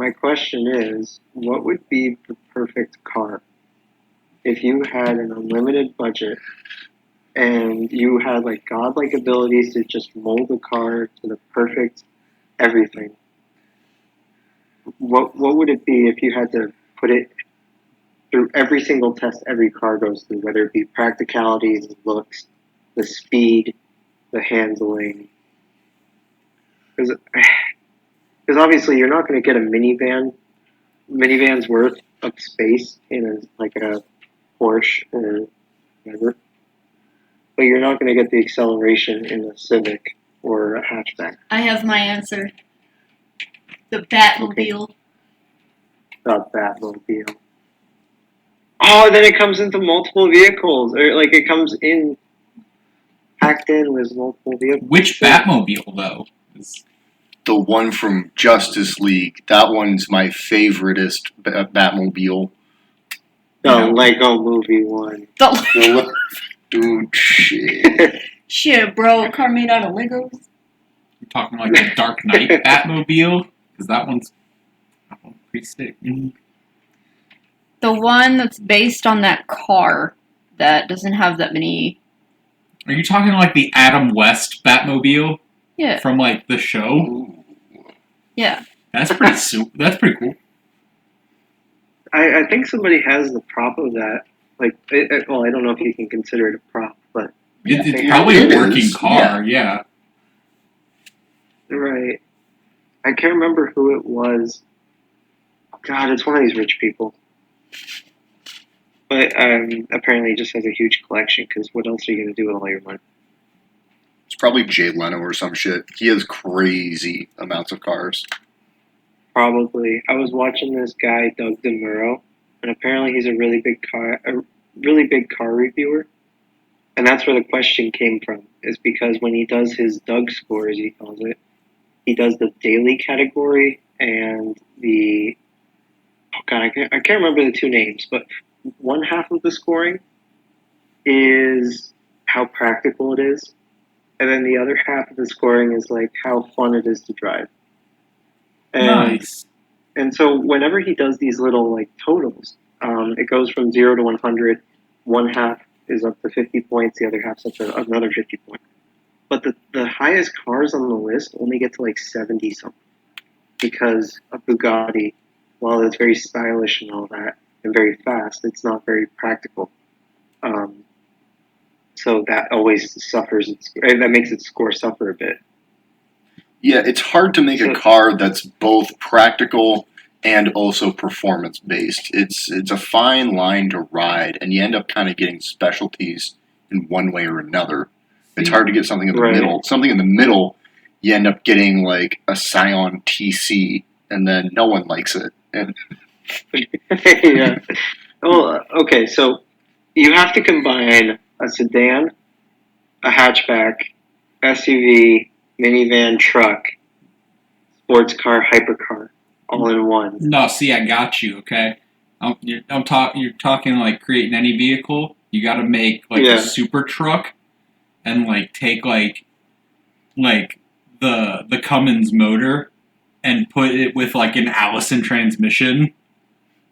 my question is, what would be the perfect car if you had an unlimited budget and you had like godlike abilities to just mold a car to the perfect everything? What would it be if you had to put it through every single test every car goes through, whether it be practicality, the looks, the speed, the handling? Because obviously you're not going to get a minivan's worth of space in a Porsche or whatever, but you're not going to get the acceleration in a Civic or a hatchback. I have my answer. The Batmobile. Okay. The Batmobile. Oh, then it comes into multiple vehicles, or like it comes in packed in with multiple vehicles. Which Batmobile though? The one from Justice League. That one's my favoriteest Batmobile. The Lego Movie one. Dude, shit. Shit, bro. A car made out of Legos. You're talking like the Dark Knight Batmobile? Because that one's pretty sick. The one that's based on that car that doesn't have that many... Are you talking like the Adam West Batmobile? Yeah. From like the show? Ooh. Yeah. That's pretty That's pretty cool. I think somebody has the prop of that. Like, well, I don't know if you can consider it a prop, but It's probably a working car, yeah. Right. I can't remember who it was. God, it's one of these rich people. But apparently he just has a huge collection, because what else are you going to do with all your money? It's probably Jay Leno or some shit. He has crazy amounts of cars. Probably. I was watching this guy, Doug DeMuro, and apparently he's a really big car reviewer. And that's where the question came from, is because when he does his Doug score, as he calls it, he does the daily category and the... Oh, God, I can't remember the two names, but one half of the scoring is how practical it is, and then the other half of the scoring is like how fun it is to drive. And, Nice. And so whenever he does these little like totals, it goes from 0 to 100. One half is up to 50 points, the other half's up to another 50 points. But the highest cars on the list only get to like 70 something because of Bugatti. While it's very stylish and all that, and very fast, it's not very practical. So that always suffers. That makes its score suffer a bit. Yeah, it's hard to make a car that's both practical and also performance-based. It's a fine line to ride, and you end up kind of getting specialties in one way or another. It's hard to get something in the middle. Something in the middle, you end up getting like a Scion TC, and then no one likes it. And yeah. Well, okay, so you have to combine a sedan, a hatchback, SUV, minivan, truck, sports car, hypercar, all in one. No, see, I got you, okay? You're talking like creating any vehicle. You got to make like a super truck and like take like the Cummins motor and put it with like an Allison transmission.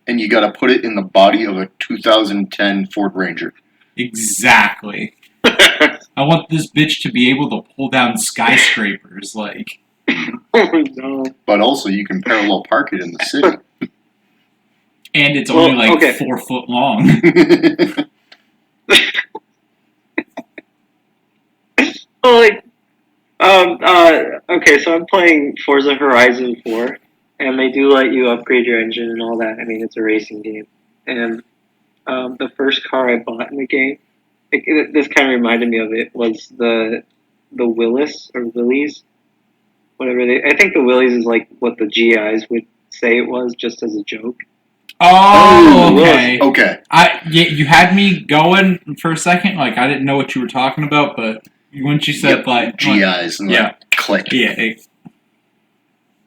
And you got to put it in the body of a 2010 Ford Ranger. Exactly. I want this bitch to be able to pull down skyscrapers, like. Oh, no. But also, you can parallel park it in the city. And it's only 4 foot long. Okay, so I'm playing Forza Horizon 4, and they do let you upgrade your engine and all that. I mean, it's a racing game. And the first car I bought in the game, this kind of reminded me of it, was the Willis, or Willys, whatever I think the Willys is like what the GIs would say it was, just as a joke. Oh, okay. Okay. You had me going for a second, like I didn't know what you were talking about, but once you said like GIs and click. Yeah.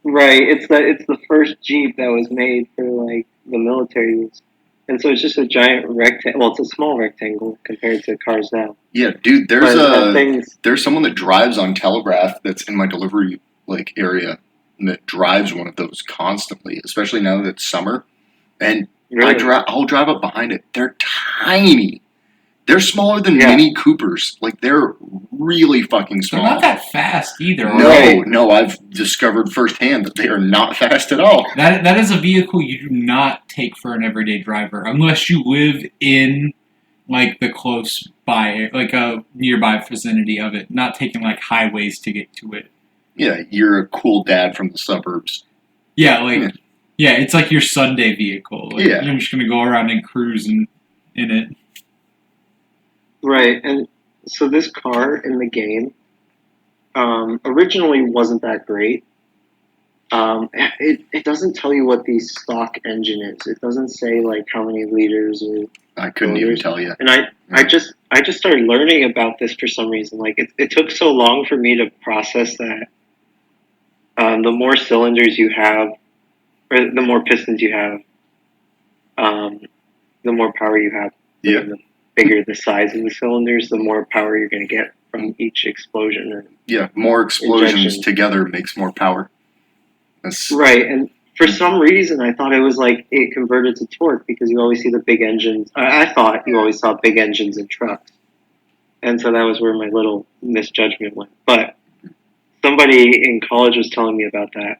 Right, it's the first Jeep that was made for like the military use. And so it's just a giant rectangle. Well, it's a small rectangle compared to cars now. Yeah, dude, there's someone that drives on Telegraph that's in my delivery area. that drives one of those constantly, especially now that it's summer. And Really? I'll drive up behind it. They're tiny. They're smaller than Yeah. Mini Coopers. Like, they're really fucking They're small. not that fast either. No, Right. no, I've discovered firsthand that they are not fast at all. That is a vehicle you do not take for an everyday driver unless you live in like the close by, like a nearby vicinity of it. Not taking like highways to get to it. Yeah, you're a cool dad from the suburbs. Yeah, like yeah, it's like your Sunday vehicle. Like, Yeah. you're just gonna go around and cruise in it. Right, and so this car in the game originally wasn't that great. It doesn't tell you what the stock engine is. It doesn't say like how many liters or I couldn't even tell you. And I just started learning about this for some reason. Like it took so long for me to process that. The more cylinders you have, or the more pistons you have, the more power you have. Yeah. And the bigger the size of the cylinders, the more power you're going to get from each explosion. Or Yeah, more explosions injection. together makes more power. That's Right, and for some reason I thought it was like it converted to torque because you always see the big engines. I thought you always saw big engines in trucks. And so that was where my little misjudgment went. But somebody in college was telling me about that.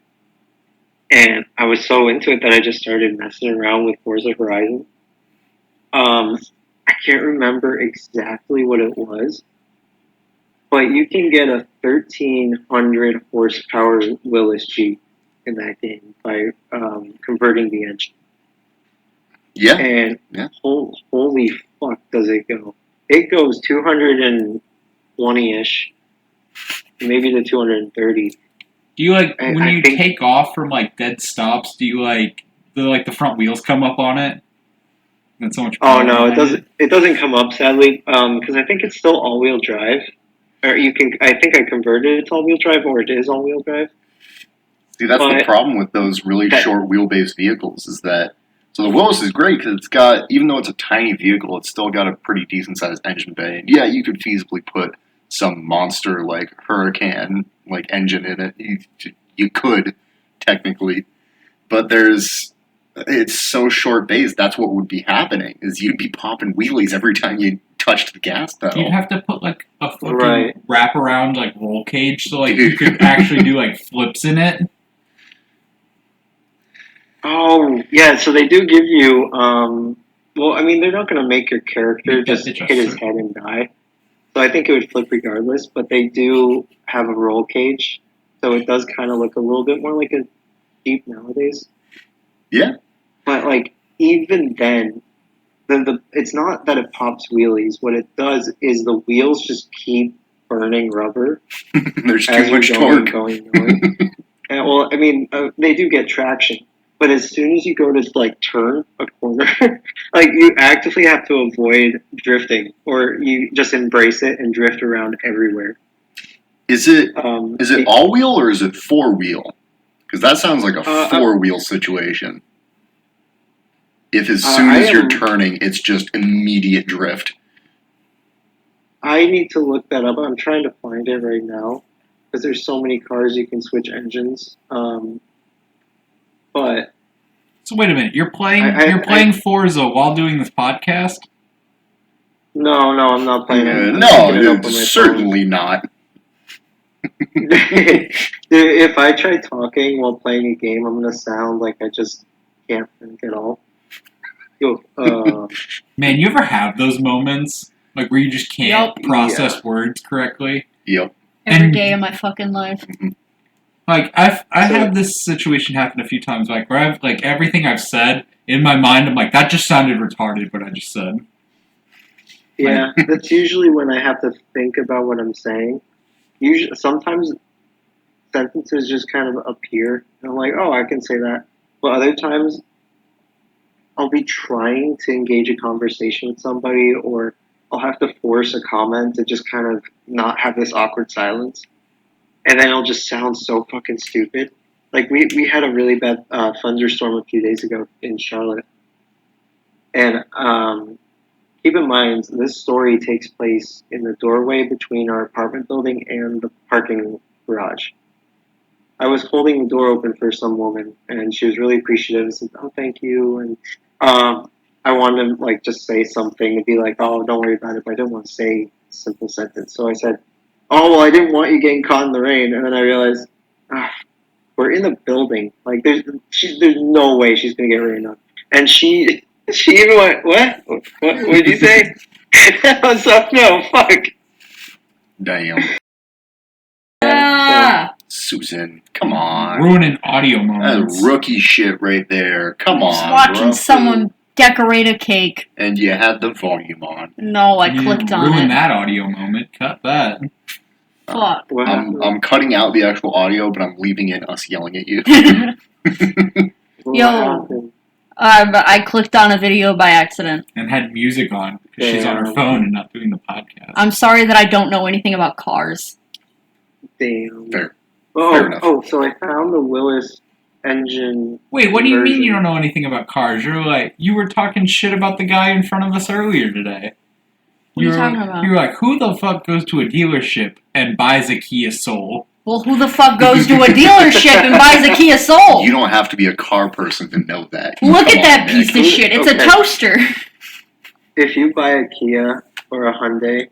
And I was so into it that I just started messing around with Forza Horizon. I can't remember exactly what it was, but you can get a 1,300 horsepower Willis Jeep in that game by converting the engine. yeah. And Yeah. holy fuck, does it go? It goes 220-ish, maybe to 230. Do you like I- when I you think- take off from like dead stops? Do you like the front wheels come up on it? That's so much. Oh power no, it behind doesn't. It doesn't come up sadly, because I think it's still all-wheel drive. Or you can. I think I converted it to all-wheel drive, or it is all-wheel drive. See, that's the But- problem with those really that- short wheelbase vehicles is that. So the Willis is great because it's got, even though it's a tiny vehicle, it's still got a pretty decent sized engine bay. And yeah, you could feasibly put some monster like Hurricane like engine in it. You could technically, but it's so short base. That's what would be happening is you'd be popping wheelies every time you touched the gas pedal. You'd have to put like a fucking Right. wraparound like roll cage so like you could actually do like flips in it. Oh yeah, so they do give you. Well, I mean, they're not going to make your character Make that just bitch a hit his suit. head and die. So I think it would flip regardless. But they do have a roll cage, so it does kind of look a little bit more like a Jeep nowadays. Yeah. But like even then, it's not that it pops wheelies. What it does is the wheels just keep burning rubber There's as too much you're going, torque. going. And well, I mean, they do get traction, but as soon as you go to like turn a corner, like you actively have to avoid drifting, or you just embrace it and drift around everywhere. Is it It- all wheel or is it four wheel? Because that sounds like a I'm- four wheel situation. If as I soon as you're am- turning, it's just immediate drift. I need to look that up. I'm trying to find it right now because there's so many cars you can switch engines. But So wait a minute, you're playing I- playing Forza while doing this podcast? no, I'm not playing it. I'm No, picking it up on my certainly not. phone. If I try talking while playing a game, I'm gonna sound like I just can't think at all. Yo, Man, you ever have those moments like where you just can't Yup. process words correctly? Yep. Every And- day of my fucking life. Like I So- had this situation happen a few times, like where I've like everything I've said in my mind, I'm like that just sounded retarded. What I just said. yeah, that's usually when I have to think about what I'm saying. Usually, sometimes sentences just kind of appear, and I'm like, oh, I can say that. But other times, I'll be trying to engage a conversation with somebody, or I'll have to force a comment to just kind of not have this awkward silence. And then it'll just sound so fucking stupid. Like, we had a really bad thunderstorm a few days ago in Charlotte. And keep in mind, this story takes place in the doorway between our apartment building and the parking garage. I was holding the door open for some woman, and she was really appreciative and said, "Oh, thank you." And I wanted to like just say something and be like, "Oh, don't worry about it," but I didn't want to say a simple sentence. So I said, "Oh, well, I didn't want you getting caught in the rain." And then I realized, we're in a building. Like, there's no way she's gonna get rained on. And she even went, "What? What did you say?" I was like, "No, fuck." Damn. Ah, Susan, come on. Ruining audio moments. That's rookie shit right there. Come just on, watching bro. someone decorate a cake. And you had the volume on. No, I You clicked on ruined it. that audio moment. Cut that. Fuck. What happened? I'm cutting out the actual audio, but I'm leaving in us yelling at you. What Yo. happened? I clicked on a video by accident. And had music on because she's on her Damn. phone and not doing the podcast. I'm sorry that I don't know anything about cars. Damn. Fair. Oh, Fair enough. oh, so I found the Willis engine. Wait, what do you mean version. you don't know anything about cars? You were talking shit about the guy in front of us earlier today. What are you talking about? You were like, who the fuck goes to a dealership and buys a Kia Soul? Well, who the fuck goes to a dealership and buys a Kia Soul? You don't have to be a car person to know that. Look Come at that on, piece Nick. of shit. It's Okay. a toaster. If you buy a Kia or a Hyundai,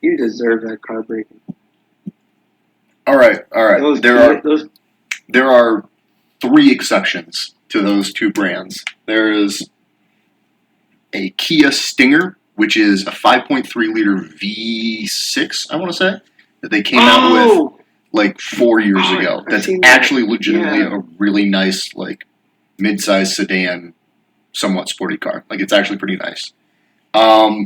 you deserve that car braking. All right. Those There are 3 exceptions to those 2 brands. There is a Kia Stinger, which is a 5.3 liter V6, I want to say, that they came out with like 4 years Oh, ago. I've That's seen that. actually legitimately Yeah. a really nice, like, mid-sized sedan, somewhat sporty car. Like, it's actually pretty nice. Yeah.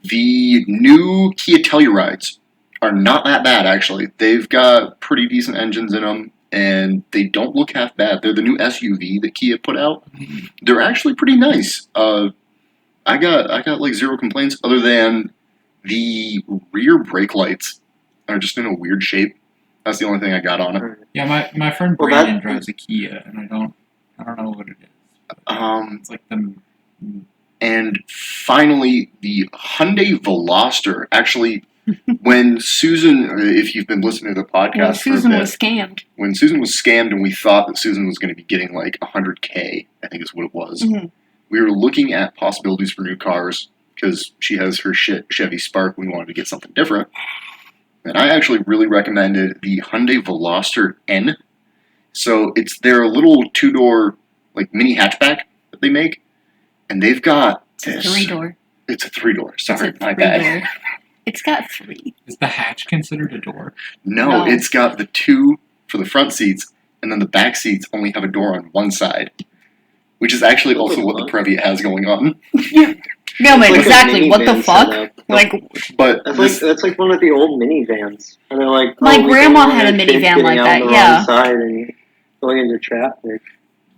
The new Kia Tellurides are not that bad, actually. They've got pretty decent engines in them, and they don't look half bad. They're the new SUV that Kia put out. They're actually pretty nice. I got like 0 complaints other than the rear brake lights are just in a weird shape. That's the only thing I got on it. Yeah, my friend Well, Brandon that- drives a Kia, and I don't know what it is. It's like the And finally, the Hyundai Veloster. Actually, when Susan, if you've been listening to the podcast Well, Susan for a bit, was scammed. when Susan was scammed and we thought that Susan was going to be getting like 100K, I think is what it was. Mhm. We were looking at possibilities for new cars because she has her Chevy Spark. We wanted to get something different. And I actually really recommended the Hyundai Veloster N. So it's their little 2-door like mini hatchback that they make. And they've got It's a this. 3-door. It's a 3-door. Sorry, It's a my bad. 3-door. It's got 3. is the hatch considered a door? No, No. it's got the 2 for the front seats, and then the back seats only have a door on one side. Which is actually also what the Previa has going on. No, man, It's like a exactly. What the minivan fuck? setup. Like, But That's like one of the old minivans. And they're like, My we don't grandma want had a our kids minivan getting like out that, on the yeah. wrong side and going into traffic.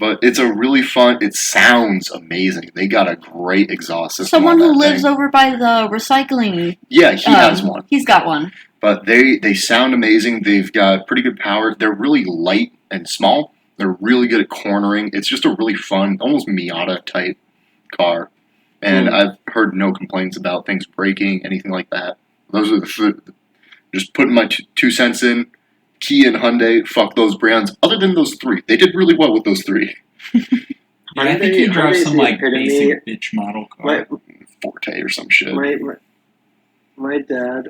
But it's a really fun. It sounds amazing. They got a great exhaust system. someone on who that lives thing. over by the recycling. Yeah, he has one. He's got one. But they sound amazing. They've got pretty good power. They're really light and small. They're really good at cornering. It's just a really fun, almost Miata type car. And I've heard no complaints about things breaking, anything like that. Those are just putting my 2 cents in. Kia and Hyundai, fuck those brands. Other than those 3, they did really well with those 3. Yeah, I think he drives Hyundai's some the like epitome- basic bitch model car. Forte or some shit. My dad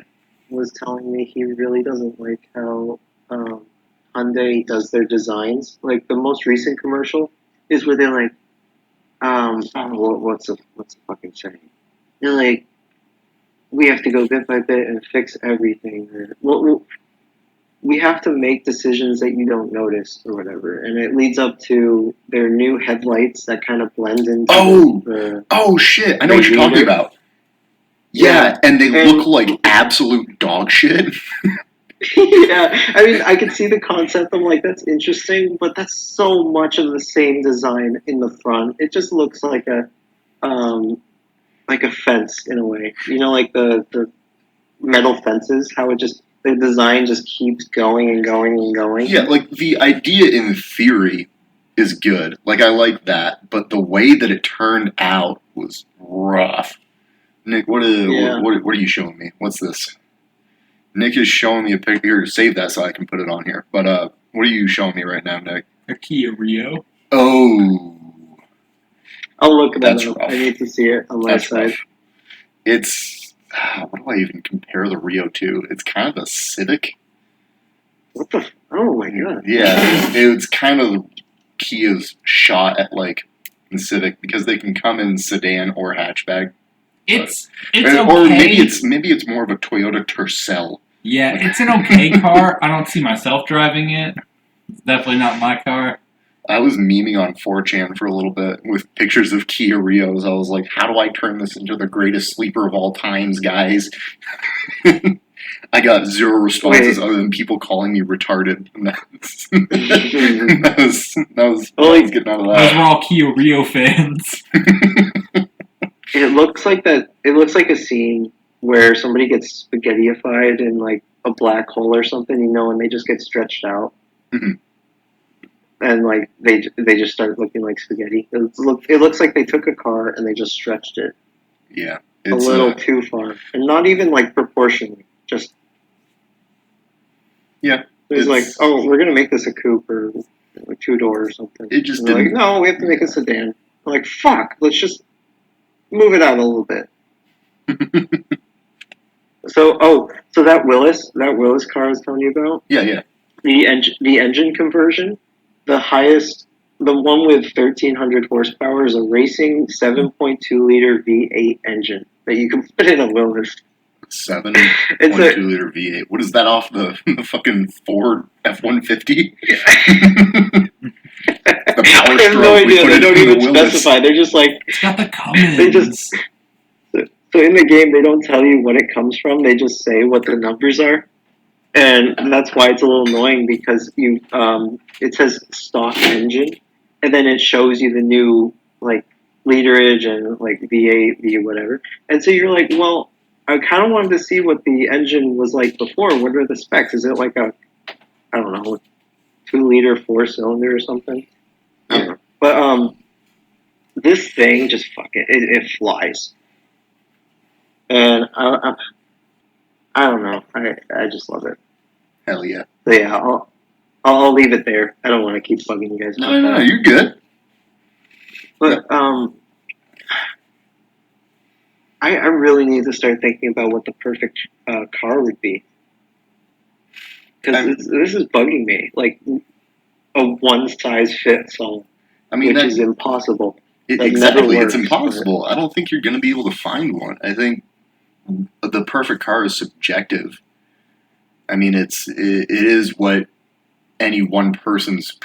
was telling me he really doesn't like how Hyundai does their designs. Like the most recent commercial is where they're like, what's the fucking saying? They're like, we have to go bit by bit and fix everything. Or, we have to make decisions that you don't notice or whatever. And it leads up to their new headlights that kind of blend into the Oh shit! I know what you're talking about. Yeah, and they look like absolute dog shit. Yeah, I mean, I can see the concept. I'm like, that's interesting, but that's so much of the same design in the front. It just looks like a fence in a way. You know, like the metal fences. How it just the design just keeps going and going and going. Yeah, like the idea in theory is good. Like I like that, but the way that it turned out was rough. Nick, what are you showing me? What's this? Nick is showing me a picture. Save that so I can put it on here. But what are you showing me right now, Nick? A Kia Rio. Oh, I'll look that That's up. rough. I need to see it on my that's side. rough. It's what do I even compare the Rio to? It's kind of a Civic. What the? Oh my god. Yeah, it's kind of Kia's shot at like the Civic because they can come in sedan or hatchback. It's Or okay. maybe it's more of a Toyota Tercel. Yeah, it's an okay car. I don't see myself driving it. It's definitely not my car. I was memeing on 4chan for a little bit with pictures of Kia Rios. I was like, how do I turn this into the greatest sleeper of all times, guys? I got zero responses other than people calling me retarded. And that was getting out of Those that. were all Kia Rio fans. It looks like that. It looks like a scene where somebody gets spaghettyified in like a black hole or something, and they just get stretched out, Mhm. and like they just start looking like spaghetti. It looks like they took a car and they just stretched it Yeah. a little too far, and not even like proportionally. Just Yeah, it's like, it's- oh, we're gonna make this a coupe or a 2-door or something. It just And they're like, didn't. no, we have to make a sedan. I'm like, fuck, let's just move it out a little bit. So that Willis car I was telling you about, Yeah. the engine conversion, the highest, the one with 1,300 horsepower is a racing 7.2 liter V8 engine that you can put in a Willis. 7.2 liter V8. What is that off the fucking Ford F-150? The power I have no stroke. We idea. put They it don't in the even Willis. specify. They're just like, It's got the Cummins. they just. So in the game, they don't tell you what it comes from. They just say what the numbers are, and that's why it's a little annoying because it says stock engine, and then it shows you the new like literage and like V8, V whatever, and so you're like, well, I kind of wanted to see what the engine was like before. What are the specs? Is it like I don't know, 2-liter 4-cylinder or something? I don't know. But this thing just it flies. And I don't know. I just love it. Hell yeah. So yeah, I'll leave it there. I don't want to keep bugging you guys. No, you're good. But I really need to start thinking about what the perfect car would be. Because this is bugging me. Like a one-size-fits-all, which is impossible. Exactly, never it's works, impossible. I don't think you're going to be able to find one. I think the perfect car is subjective. I mean, it is what any one person's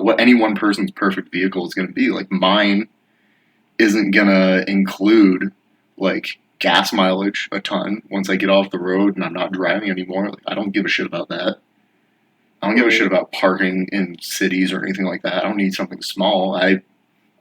what any one person's perfect vehicle is going to be. Like mine isn't going to include like gas mileage a ton once I get off the road and I'm not driving anymore. Like, I don't give a shit about that. I don't give a shit about parking in cities or anything like that. I don't need something small. I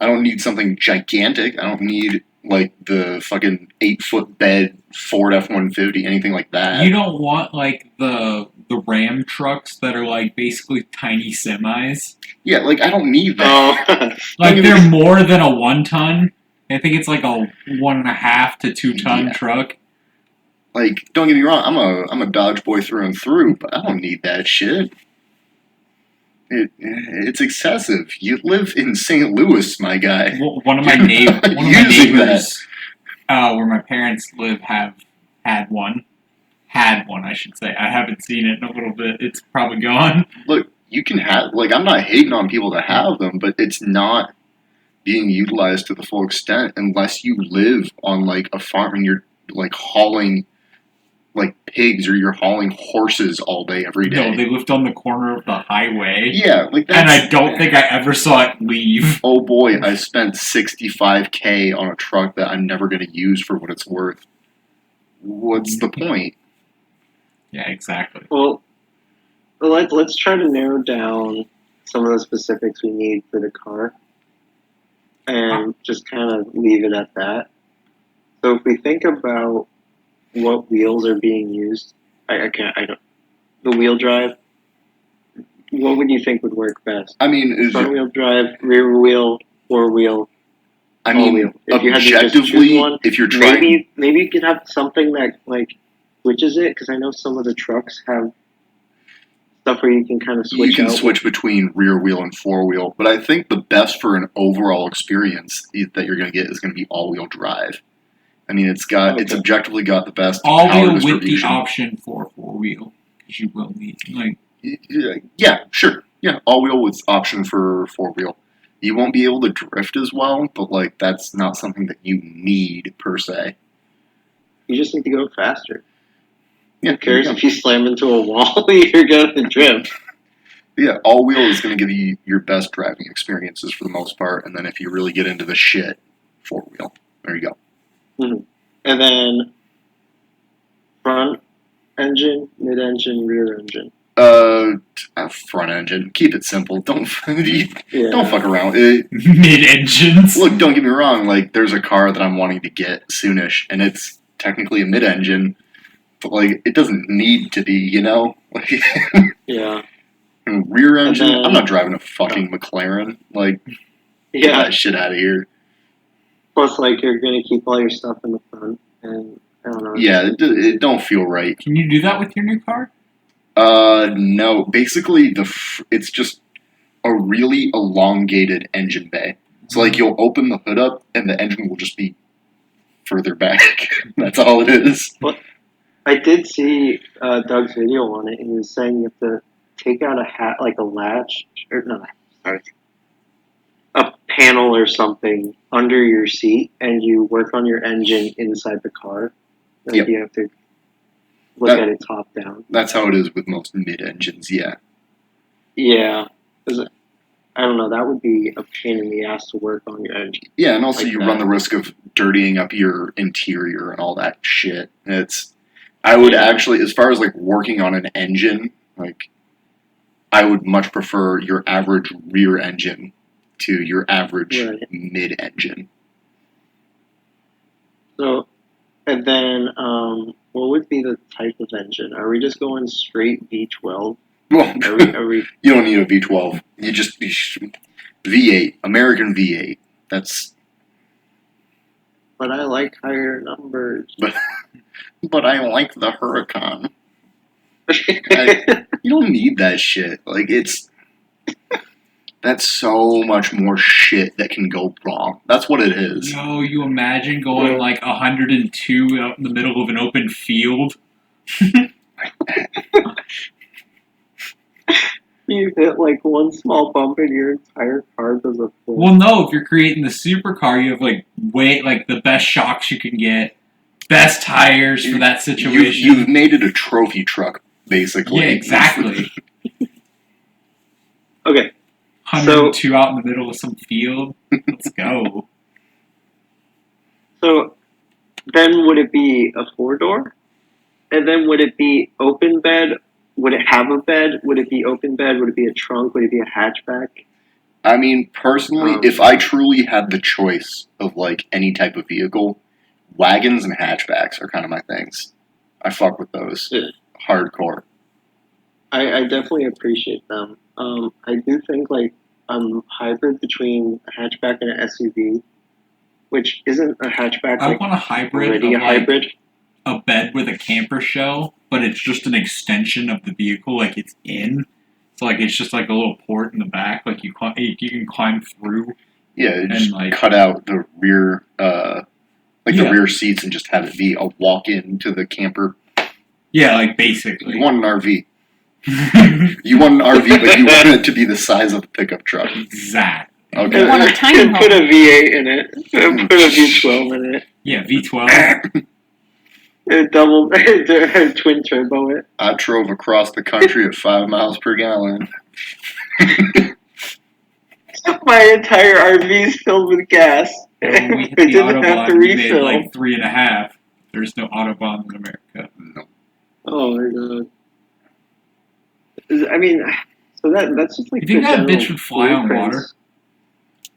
don't need something gigantic. I don't need like the fucking 8-foot bed Ford F-150, anything like that. You don't want like the Ram trucks that are like basically tiny semis. Yeah, like I don't need that. Like they're more than a 1-ton. I think it's like a 1.5 to 2-ton truck. Like, don't get me wrong, I'm a Dodge boy through and through, but I don't need that shit. It's excessive. You live in St. Louis, my guy. One of my neighbors, where my parents live, have had one. Had one, I should say. I haven't seen it in a little bit. It's probably gone. Look, you can have, like, I'm not hating on people that have them, but it's not being utilized to the full extent unless you live on, like, a farm and you're, like, hauling, like, pigs or you're hauling horses all day, every day. No, they lived on the corner of the highway. Yeah, like that's... And I don't think I ever saw it leave. Oh boy, I spent $65K on a truck that I'm never going to use for what it's worth. What's the point? Yeah, exactly. Well, let's try to narrow down some of the specifics we need for the car, and just kind of leave it at that. So if we think about what wheels are being used, the wheel drive. What would you think would work best? I mean, Front wheel drive, rear wheel, 4-wheel. I mean, all-wheel. If you had to just objectively, choose one, if you're trying, maybe you could have something that like switches it, because I know some of the trucks have stuff where you can kind of switch. you can out. switch between rear wheel and four wheel. But I think the best for an overall experience that you're going to get is going to be all-wheel drive. I mean, it's objectively got the best power All-wheel with the distribution. option for four-wheel, because you will need, like... Yeah, sure. Yeah, all-wheel with option for four-wheel. You won't be able to drift as well, but, like, that's not something that you need, per se. You just need to go faster. Yeah, Who cares if you slam into a wall? You're going to drift. Yeah, all-wheel is going to give you your best driving experiences for the most part, and then if you really get into the shit, four-wheel. There you go. Mm-hmm. And then front engine, mid-engine, rear engine. Front engine. Keep it simple. Don't Yeah. don't fuck around. Mid-engines. Look, don't get me wrong. Like, there's a car that I'm wanting to get soonish, and it's technically a mid-engine, but like, it doesn't need to be. You know. Like, Yeah. rear engine. then- I'm not driving a fucking McLaren. Like, get Yeah. that shit out of here. Plus, like, you're going to keep all your stuff in the front, and I don't know. Yeah, it don't feel right. Can you do that with your new car? No. Basically, it's just a really elongated engine bay. So, like, you'll open the hood up, and the engine will just be further back. That's all it is. I did see Doug's video on it, and he was saying you have to take out a latch, or no, sorry, a panel or something under your seat, and you work on your engine inside the car. Like, Yep. you have to look at it top down. That's how it is with most mid-engines, yeah. Yeah. 'Cause I don't know, that would be a pain in the ass to work on your engine. Yeah, and also Like you that. run the risk of dirtying up your interior and all that shit. I would actually, as far as like working on an engine, like, I would much prefer your average rear engine to your average Right. mid-engine. So, and then, what would be the type of engine? Are we just going straight V12? Well, Are we you don't need a V12. You just V8, American V8. That's. But I like higher numbers. But I like the Huracan. You don't need that shit. Like, that's so much more shit that can go wrong. That's what it is. No, you imagine going like 102 out in the middle of an open field? You hit like one small bump and your entire car does a flip. Well, no, if you're creating the supercar, you have like the best shocks you can get, best tires for that situation. You've made it a trophy truck, basically. Yeah, exactly. Okay. 102 out in the middle of some field. Let's go. So then would it be a 4-door? And then would it be open bed? Would it have a bed? Would it be open bed? Would it be a trunk? Would it be a hatchback? I mean, personally, if I truly had the choice of, like, any type of vehicle, wagons and hatchbacks are kind of my things. I fuck with those. Yeah. Hardcore. I definitely appreciate them. I do think, like, hybrid between a hatchback and an SUV, which isn't a hatchback. I want a hybrid already of a like hybrid. a bed with a camper shell, but it's just an extension of the vehicle, like it's in. So like it's just like a little port in the back, like you can climb through. Yeah, just like, cut out the rear, the Yeah. rear seats and just have it be a walk-in to the camper. Yeah, like basically. You want an RV. You want an RV, but you want it to be the size of a pickup truck. Exactly. Okay. I want a tiny home. Put a V8 in it. Put a V12 in it. Yeah, V12. Twin turbo it. I drove across the country at 5 miles per gallon. My entire RV is filled with gas. When we hit I the didn't have to Autobahn, we made refill. like 3.5. There's no Autobahn in America. No. Oh my god. I mean, so that's just like. You think the that bitch general would fly on blueprints.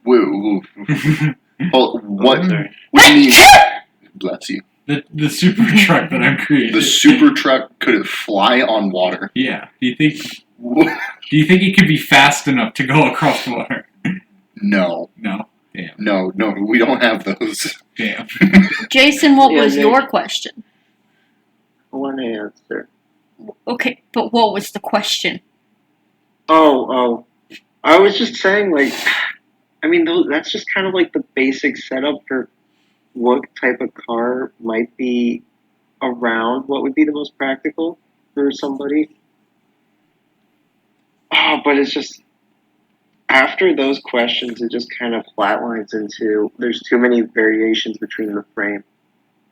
Woo. Well, what? Oh, sorry. What do you mean? Bless you. the super truck that I'm creating. The super truck, could it fly on water? Yeah. Do you think it could be fast enough to go across water? No. No. Damn. No, we don't have those. Damn. Jason, what Yeah, was Nick. your question? I want to answer. Okay, but what was the question? Oh. I was just saying, like, I mean, that's just kind of like the basic setup for what type of car might be around. What would be the most practical for somebody? Oh, but it's just after those questions, it just kind of flatlines into there's too many variations between the frame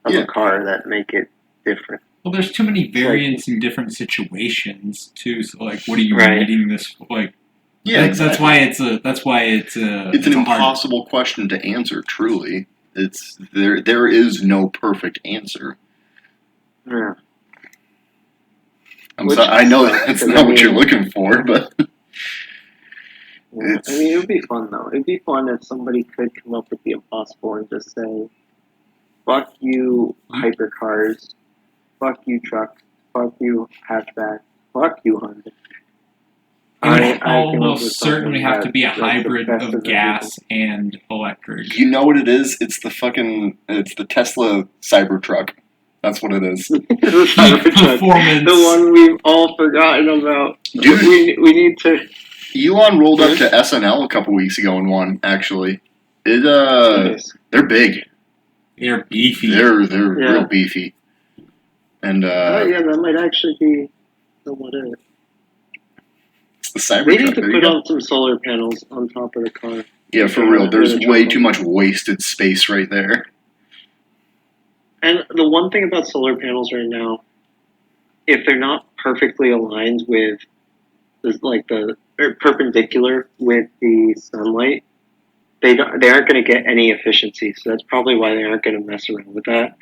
of Yeah. a car that make it different. Well, there's too many variants in different situations too. So, like, what are you Right. needing this? Like, Yeah, that's why it's a. it's an a hard- impossible question to answer. Truly, it's there is no perfect answer. Yeah. I'm Which sorry, I know sucks, that's 'cause, not I what you're mean- looking for, but Yeah. I mean, it would be fun though. It'd be fun if somebody could come up with the impossible and just say, "Fuck you, hypercars. Fuck you, trucks. Fuck you, hatchback. Fuck you, Honda." It would I came up almost with certainly something have to be a that's the hybrid best of gas and electric. you know what it is? It's the Tesla Cybertruck. That's what it is. the Cybertruck, Performance. the one we've all forgotten about. Dude. We need to. Elon rolled up to SNL a couple weeks ago in one. Actually, Nice. they're big. They're beefy. They're Yeah. real beefy. And Oh yeah, that might actually be somewhat it. it's the Cybertruck. They need to There you put go. on some solar panels on top of the car. Yeah, for real. There's Really way trouble. too much wasted space right there. And the one thing about solar panels right now, if they're not perfectly aligned with, or perpendicular with the sunlight, they aren't going to get any efficiency. So that's probably why they aren't going to mess around with that.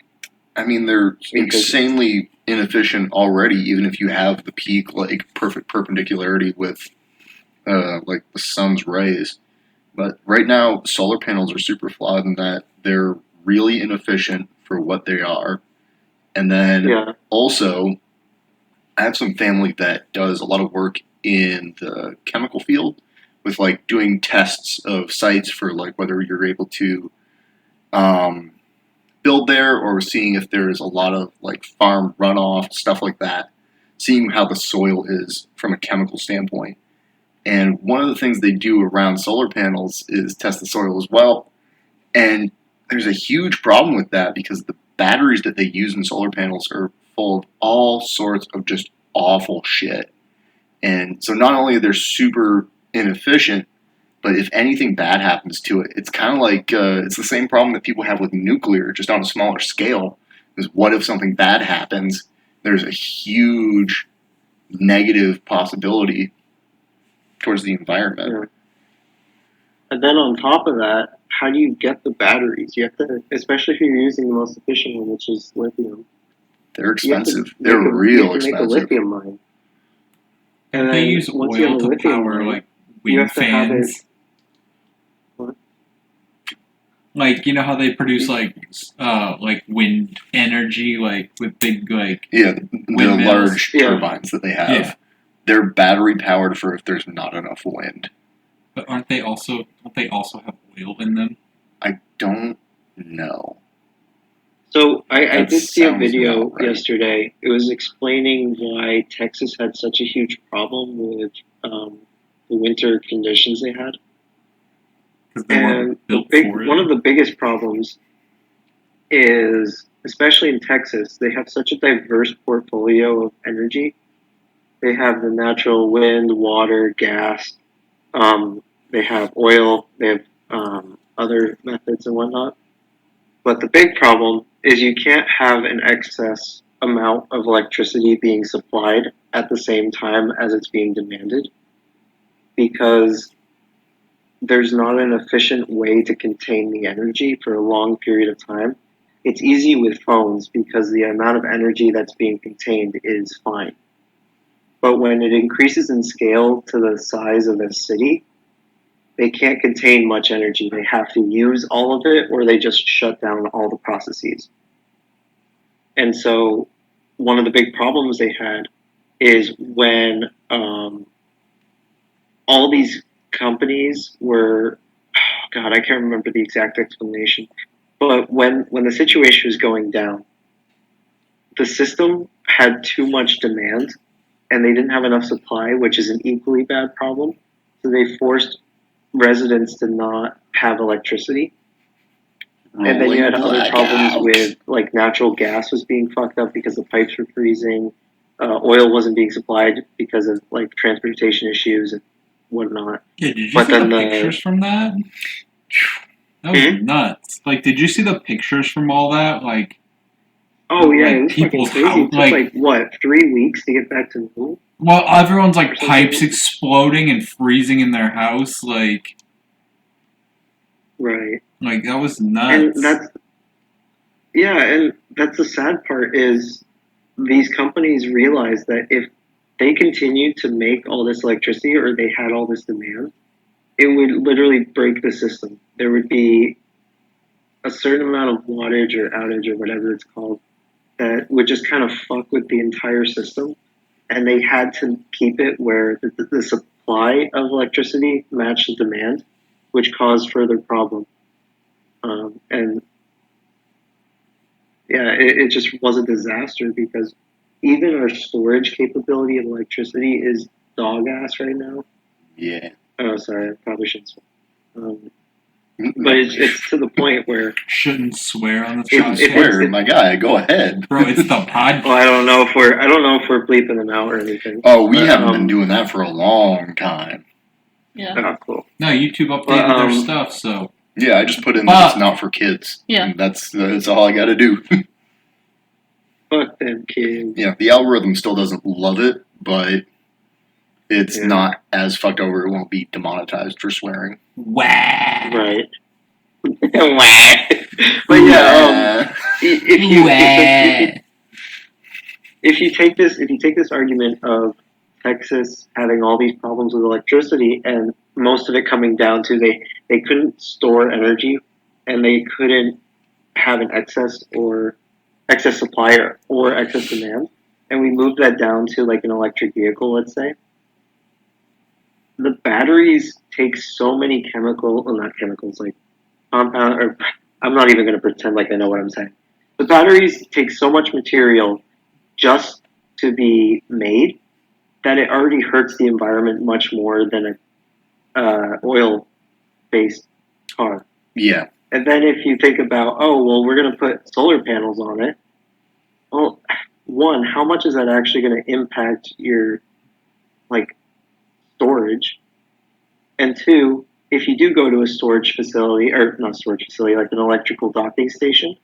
I mean, they're Because- insanely inefficient already, even if you have the peak, like, perfect perpendicularity with, like, the sun's rays. But right now, solar panels are super flawed in that they're really inefficient for what they are. And then Yeah. also, I have some family that does a lot of work in the chemical field with, like, doing tests of sites for, like, whether you're able to build there or seeing if there's a lot of, like, farm runoff, stuff like that, seeing how the soil is from a chemical standpoint. And one of the things they do around solar panels is test the soil as well. And there's a huge problem with that because the batteries that they use in solar panels are full of all sorts of just awful shit. And so not only are they super inefficient, but if anything bad happens to it, it's kind of like it's the same problem that people have with nuclear, just on a smaller scale. Because what if something bad happens? There's a huge negative possibility towards the environment. Yeah. And then on top of that, how do you get the batteries? You have to, especially if you're using the most efficient one, which is lithium. They're You have to expensive. make They're a- real you have to make a expensive. lithium mine. And And they then use once you have oil a to lithium power mine, like you wind have to have fans. it. What? Like, you know how they produce like wind energy, like with big like Yeah, the Windmills. large Yeah. turbines that they have. Yeah. They're battery powered for if there's not enough wind. but don't they also have oil in them? I don't know. So I That did see a sounds video about right. yesterday. It was explaining why Texas had such a huge problem with the winter conditions they had. Because they weren't And built for it. one of the biggest problems is, especially in Texas, they have such a diverse portfolio of energy. They have the natural wind, water, gas. They have oil. They have other methods and whatnot. But the big problem is you can't have an excess amount of electricity being supplied at the same time as it's being demanded, because there's not an efficient way to contain the energy for a long period of time. It's easy with phones because the amount of energy that's being contained is fine. But when it increases in scale to the size of a city, they can't contain much energy. They have to use all of it, or they just shut down all the processes. And so one of the big problems they had is when all these companies were, God, I can't remember the exact explanation. But when the situation was going down, the system had too much demand, and they didn't have enough supply, which is an equally bad problem. So they forced residents to not have electricity. And then you had other problems with, like, natural gas was being fucked up because the pipes were freezing. Oil wasn't being supplied because of, like, transportation issues and whatnot. Yeah, did you But see the then pictures from that? That was nuts. Like, did you see the pictures from all that? Like, Oh, yeah, like, it was fucking people's crazy. house- It took, like, what, 3 weeks to get back to normal? well, everyone's like Or something. pipes exploding and freezing in their house. Like Right. that was And nuts. and that's the sad part is these companies realize that if they continue to make all this electricity or they had all this demand, it would literally break the system. There would be a certain amount of wattage or outage or whatever it's called that would just kind of fuck with the entire system. And they had to keep it where the supply of electricity matched the demand, which caused further problems. And yeah, it just was a disaster because even our storage capability of electricity is dog ass right now. Yeah. Oh, sorry, I probably shouldn't swear. But it's to the point where Shouldn't swear on the If- podcast. if- Swear, my guy, go ahead. Bro, it's the podcast. I don't know if we're bleeping them out or anything. Oh, we But, haven't been doing that for a long time. Yeah. Oh, cool. No, YouTube updated But, their stuff, so Yeah, I just put in that it's not for kids. Yeah. And that's all I got to do. Fuck them kids. Yeah, the algorithm still doesn't love it, but it's Yeah. not as fucked over. It won't be demonetized for swearing. wah. Right. But yeah, if you take this argument of Texas having all these problems with electricity and most of it coming down to they couldn't store energy and they couldn't have an excess supply or excess demand, and we moved that down to like an electric vehicle, let's say. The batteries take so many not chemicals, like compound, or I'm not even going to pretend like I know what I'm saying. The batteries take so much material just to be made that it already hurts the environment much more than a oil-based car. Yeah. And then if you think about, oh, well, we're going to put solar panels on it. Well, one, how much is that actually going to impact your, like, storage? And two, if you do go to a storage facility, or not storage facility, like an electrical docking station,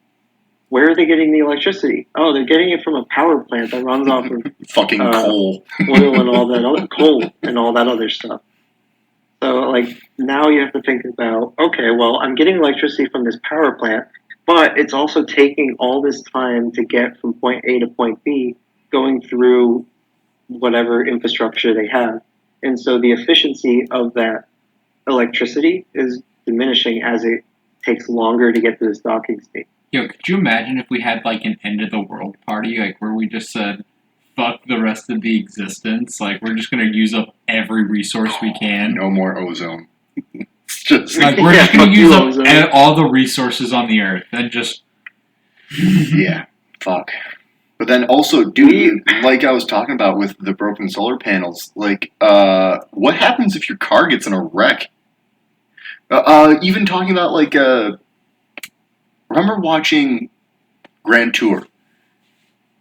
where are they getting the electricity? Oh, they're getting it from a power plant that runs off of Fucking coal. oil and all that other coal and all that other stuff. So, like, now you have to think about, okay, well, I'm getting electricity from this power plant, but it's also taking all this time to get from point A to point B, going through whatever infrastructure they have. And so the efficiency of that electricity is diminishing as it takes longer to get to this docking state. Yo, could you imagine if we had like an end of the world party, like where we just said, fuck the rest of the existence, like we're just gonna use up every resource we can. No more ozone. It's just Like we're just fuck gonna use you, up ozone. all the resources on the earth and just yeah, fuck. But then also, dude, like I was talking about with the broken solar panels, like, what happens if your car gets in a wreck? Even talking about, like, remember watching Grand Tour?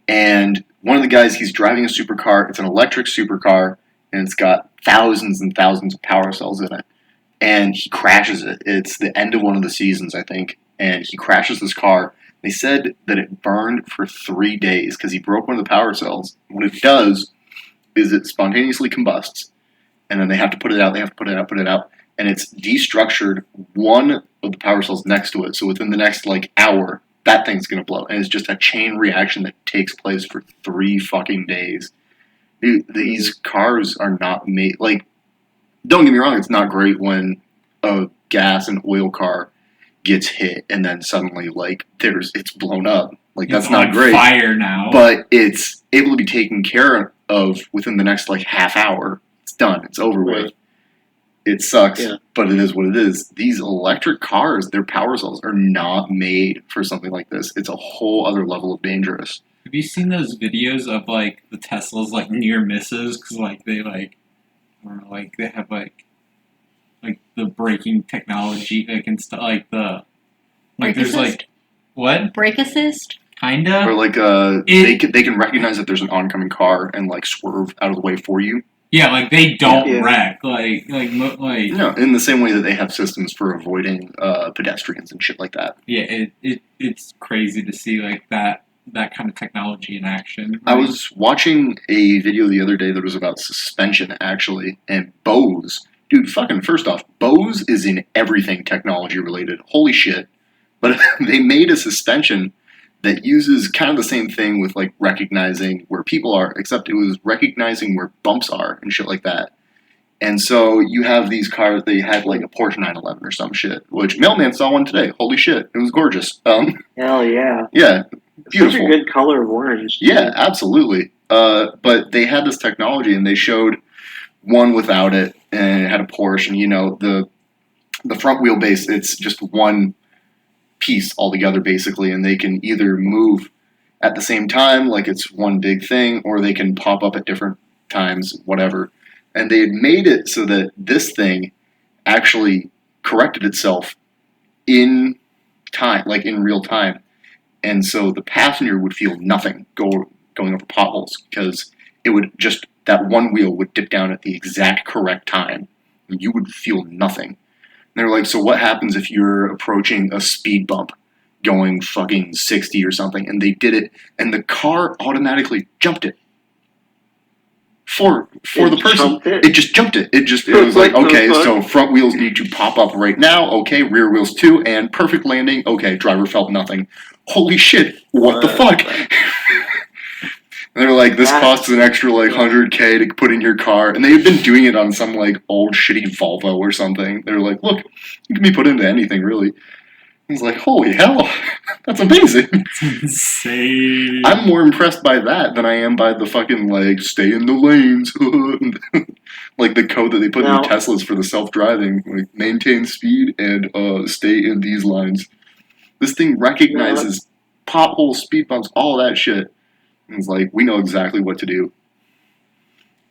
And one of the guys, he's driving a supercar, it's an electric supercar, and it's got thousands and thousands of power cells in it. And he crashes it. It's the end of one of the seasons, I think. And he crashes this car. They said that it burned for 3 days because he broke one of the power cells. What it does is it spontaneously combusts, and then they have to put it out, put it out, and it's destructured one of the power cells next to it. So within the next, like, hour, that thing's going to blow. And it's just a chain reaction that takes place for 3 fucking days. Dude, these cars are not made, like, don't get me wrong, it's not great when a gas and oil car gets hit and then suddenly, like, it's blown up. Like, that's it's not on great. fire now. But it's able to be taken care of within the next, like, half hour. It's done. It's over with. It sucks, Yeah. but it is what it is. These electric cars, their power cells are not made for something like this. It's a whole other level of dangerous. Have you seen those videos of like the Teslas like near misses because like they like I don't know like they have like the braking technology like and stuff like the like Brake there's assist? like what Brake assist? kinda Or like they can recognize that there's an oncoming car and like swerve out of the way for you. yeah like they don't Yeah. wreck No, in the same way that they have systems for avoiding pedestrians and shit like that. yeah it's crazy to see like that kind of technology in action. I was watching a video the other day that was about suspension, actually, and Bose. Dude, fucking first off, Bose is in everything technology related. Holy shit. But they made a suspension that uses kind of the same thing with, like, recognizing where people are, except it was recognizing where bumps are and shit like that. And so you have these cars, they had, like, a Porsche 911 or some shit, which Mailman saw one today. Holy shit. It was gorgeous. Hell yeah. Yeah. Beautiful. Such a good color of orange. too. Yeah, absolutely. But they had this technology, and they showed one without it, and it had a Porsche, and the front wheelbase, it's just one piece altogether, basically, and they can either move at the same time, like it's one big thing, or they can pop up at different times, whatever. And they had made it so that this thing actually corrected itself in time, like in real time. And so the passenger would feel nothing going over potholes because it would just, that one wheel would dip down at the exact correct time. And you would feel nothing. And they're like, so what happens if you're approaching a speed bump going fucking 60 or something? And they did it, and the car automatically jumped it. For the person. It just jumped it. It was like, okay, so front wheels need to pop up right now. Okay, rear wheels too, and perfect landing. Okay, driver felt nothing. Holy shit, what the fuck? And they're like, this costs an extra like $100K to put in your car. And they've been doing it on some like old shitty Volvo or something. They're like, look, it can be put into anything really. He's like, holy hell, that's amazing. It's insane. I'm more impressed by that than I am by the fucking, like, stay in the lanes. Like the code that they put in Teslas for the self-driving. Like, maintain speed and stay in these lines. This thing recognizes potholes, speed bumps, all that shit. And it's like, we know exactly what to do.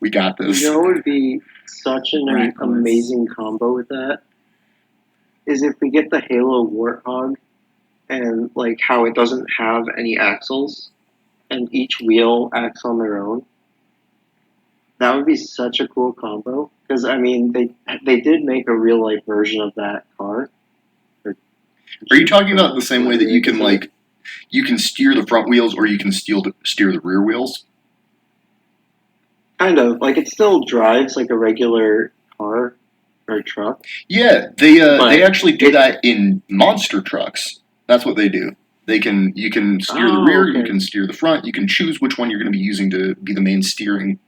We got this. You know what would be such an Reckless. amazing combo with that? Is if we get the Halo Warthog and like how it doesn't have any axles and each wheel acts on their own. That would be such a cool combo because I mean they did make a real life version of that car. Are you talking about the same way that you can like you can steer the front wheels or you can steer the rear wheels? Kind of like it still drives like a regular car or truck. Yeah, they actually do that in monster trucks. That's what they do. You can steer the rear, you can steer the front, you can choose which one you're going to be using to be the main steering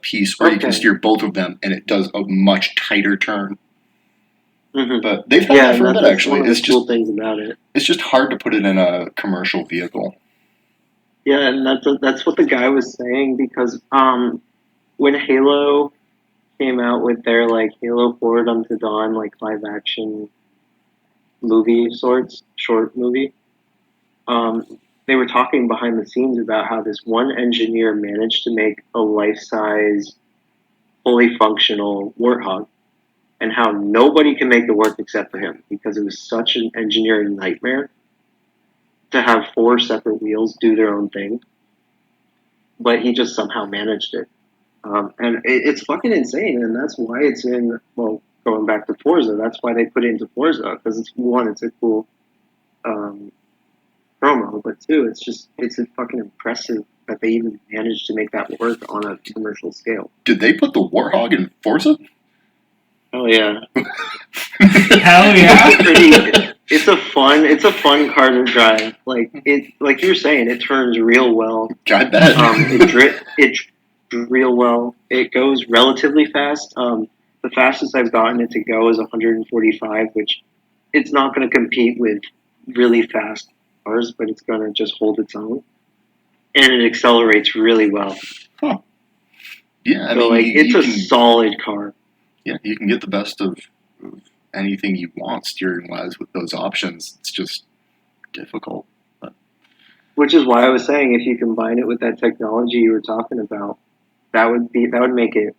piece, or you can steer both of them, and it does a much tighter turn. Mm-hmm. But they've had that for a bit, actually. One of the cool things about it. It's just hard to put it in a commercial vehicle. Yeah, and that's what the guy was saying because when Halo came out with their like Halo Forward Unto Dawn like live action movie sorts, short movie, they were talking behind the scenes about how this one engineer managed to make a life-size, fully functional Warthog, and how nobody can make it work except for him because it was such an engineering nightmare to have 4 separate wheels do their own thing, but he just somehow managed it. And it's fucking insane, and that's why it's in, well, going back to Forza, that's why they put it into Forza, because it's a cool promo, but 2, it's fucking impressive that they even managed to make that work on a commercial scale. Did they put the Warthog in Forza? Oh yeah. Hell yeah. It's a fun car to drive. Like you were saying, it turns real well. God, that. It real well. It goes relatively fast. The fastest I've gotten it to go is 145, which it's not going to compete with really fast cars, but it's going to just hold its own. And it accelerates really well. Huh. Yeah, I so mean, it's a solid car. Yeah, you can get the best of anything you want steering-wise with those options. It's just difficult. Which is why I was saying if you combine it with that technology you were talking about, that would make it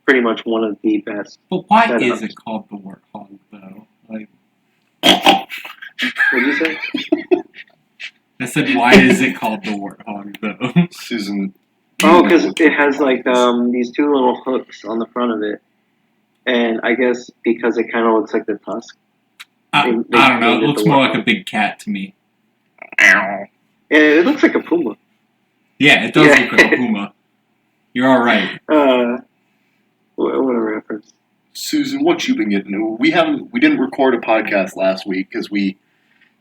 pretty much one of the best. But why setups. is it called the Warthog, though? Like, What did you say? I said, why is it called the Warthog, though? Susan. Oh, because it has like these two little hooks on the front of it, and I guess because it kind of looks like the tusk. I don't know. It looks more like a big cat to me. It looks like a puma. Yeah, it does look like a puma. You're all right. What a reference. Susan, what you been getting into? We didn't record a podcast last week because we've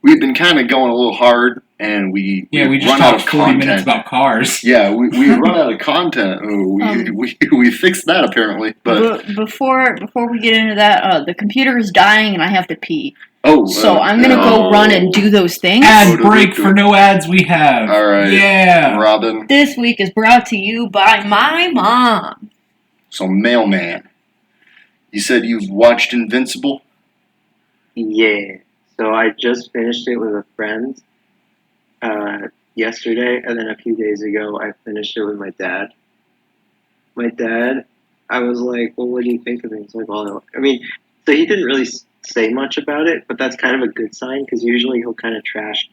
been kind of going a little hard, and we just run out of talked 40 content. minutes about cars. Yeah, we run out of content. We fixed that apparently, but before we get into that, the computer is dying and I have to pee. So I'm gonna go run and do those things. Ad break for no ads we have. All right, yeah. Robin. This week is brought to you by my mom. So, Mailman, you said you've watched Invincible? Yeah. So I just finished it with a friend yesterday, and then a few days ago I finished it with my dad. My dad, I was like, well, what do you think of it? He's like, well, I mean, so he didn't really say much about it, but that's kind of a good sign, because usually he'll kind of trash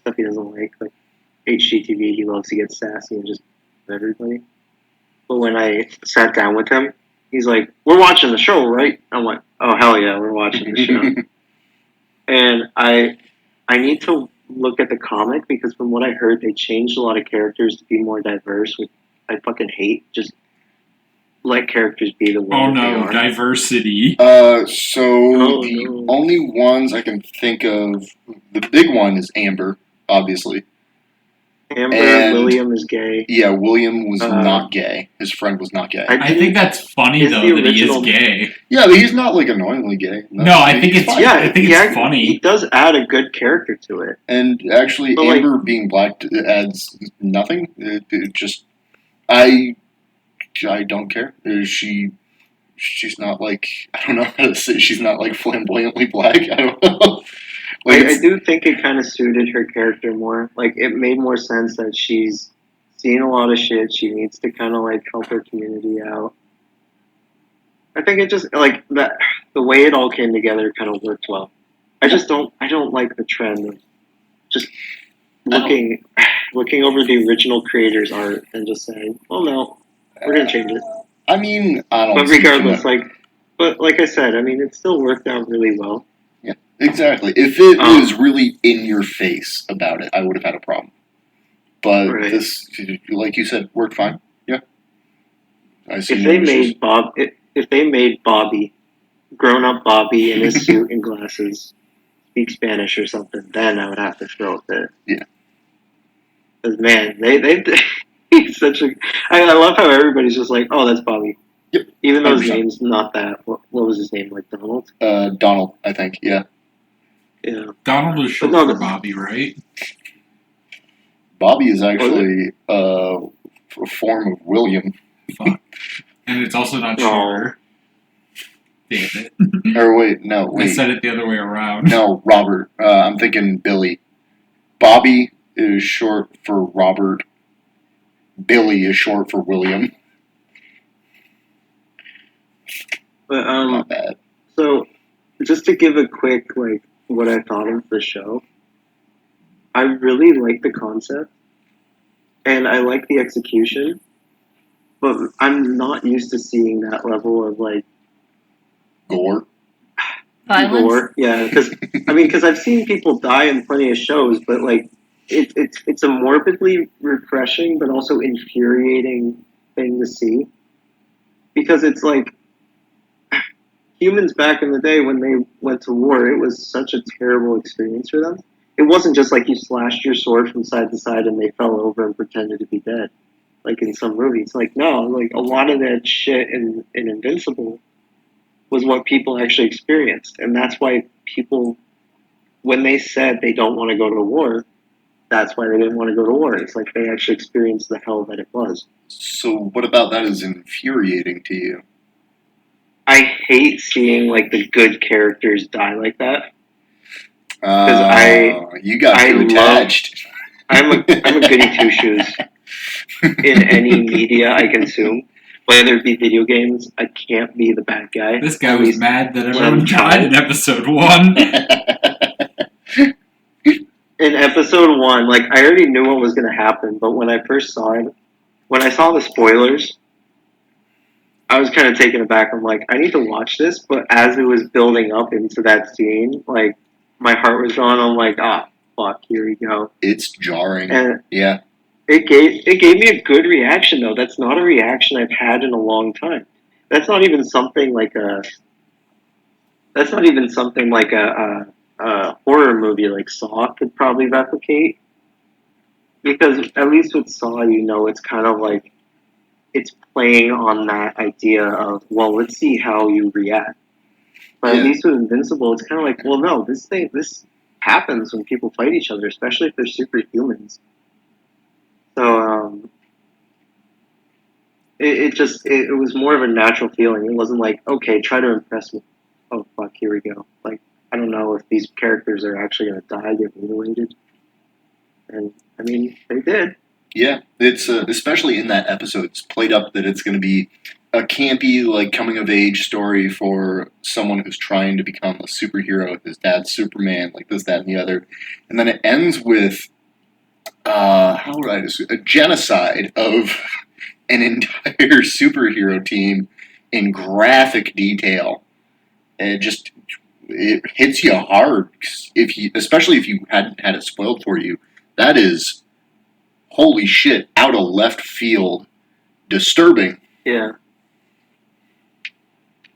stuff he doesn't like HGTV, he loves to get sassy and just everybody. But when I sat down with him, he's like, we're watching the show, right? I'm like, oh, hell yeah, we're watching the show. And I need to look at the comic, because from what I heard, they changed a lot of characters to be more diverse, which I fucking hate. Just let characters be the way Oh that they no, are. diversity. The only ones I can think of, the big one is Amber, obviously. Amber, And William is gay. Yeah, William was not gay. His friend was not gay. I think that's funny Is though the that he is original- gay. Yeah, but he's not like annoyingly gay. No, I think it's fine. Yeah, I think it's funny. He does add a good character to it. And actually, But, Amber being black adds nothing. It just, I don't care. She's not like, I don't know how to say. She's not like flamboyantly black. I don't know. I do think it kind of suited her character more. Like, it made more sense that she's seen a lot of shit. She needs to kind of like help her community out. I think it just like that. The way it all came together kind of worked well. I don't like the trend of just looking over the original creator's art and just saying, "Oh no, we're gonna change it." I mean, I don't. But regardless, but like I said, I mean, it still worked out really well. Yeah, exactly. If it was really in your face about it, I would have had a problem. But this, like you said, worked fine. Yeah. If they made Bobby, grown-up Bobby in his suit and glasses, speak Spanish or something, then I would have to throw a fit. Yeah. Because man, they he's such a. I love how everybody's just like, oh, that's Bobby. Yep. Even though his 100%. name's not that. What was his name? Like Donald? Donald, I think. Yeah. Yeah. Donald was short for Bobby, right? Bobby is actually a form of William. Fuck. And it's also not shorter. Damn it. Or wait. I said it the other way around. No, Robert. I'm thinking Billy. Bobby is short for Robert. Billy is short for William. But Not bad. So, just to give a quick what I thought of the show, I really like the concept, and I like the execution, but I'm not used to seeing that level of Gore. Violence? gore. Yeah, because I've seen people die in plenty of shows, but it's a morbidly refreshing but also infuriating thing to see, because it's like humans back in the day when they went to war, it was such a terrible experience for them. It wasn't just like you slashed your sword from side to side and they fell over and pretended to be dead, like in some movies. No, a lot of that shit in Invincible was what people actually experienced, and that's why people, when they said they don't want to go to war, that's why they didn't want to go to war. It's like they actually experienced the hell that it was. So what about that is infuriating to you? hate seeing like the good characters die like that. You got I too attached. I'm a goody two shoes in any media I consume, whether it be video games. I can't be the bad guy. This guy At was least mad that when everyone I'm died in trying. episode 1. In episode 1, like I already knew what was going to happen, but when I first saw it, when I saw the spoilers, I was kind of taken aback. I'm like, I need to watch this, but as it was building up into that scene, like my heart was going. I'm like, fuck, here we go. It's jarring. And yeah. It gave me a good reaction though. That's not a reaction I've had in a long time. That's not even something like a horror movie like Saw could probably replicate. Because at least with Saw, it's kind of like it's playing on that idea of, well, let's see how you react. But at least with Invincible, it's kind of like, well, no, this happens when people fight each other, especially if they're superhumans. So it was more of a natural feeling. It wasn't like, okay, try to impress me. Oh fuck, here we go. Like I don't know if these characters are actually gonna die, get mutilated. And I mean, they did. Yeah, it's especially in that episode, it's played up that it's going to be a campy, like coming of age story for someone who's trying to become a superhero. His dad's Superman, like this, that, and the other, and then it ends with how would I describe a genocide of an entire superhero team in graphic detail, and it hits you hard especially if you hadn't had it spoiled for you. That is, holy shit, out of left field, disturbing. Yeah.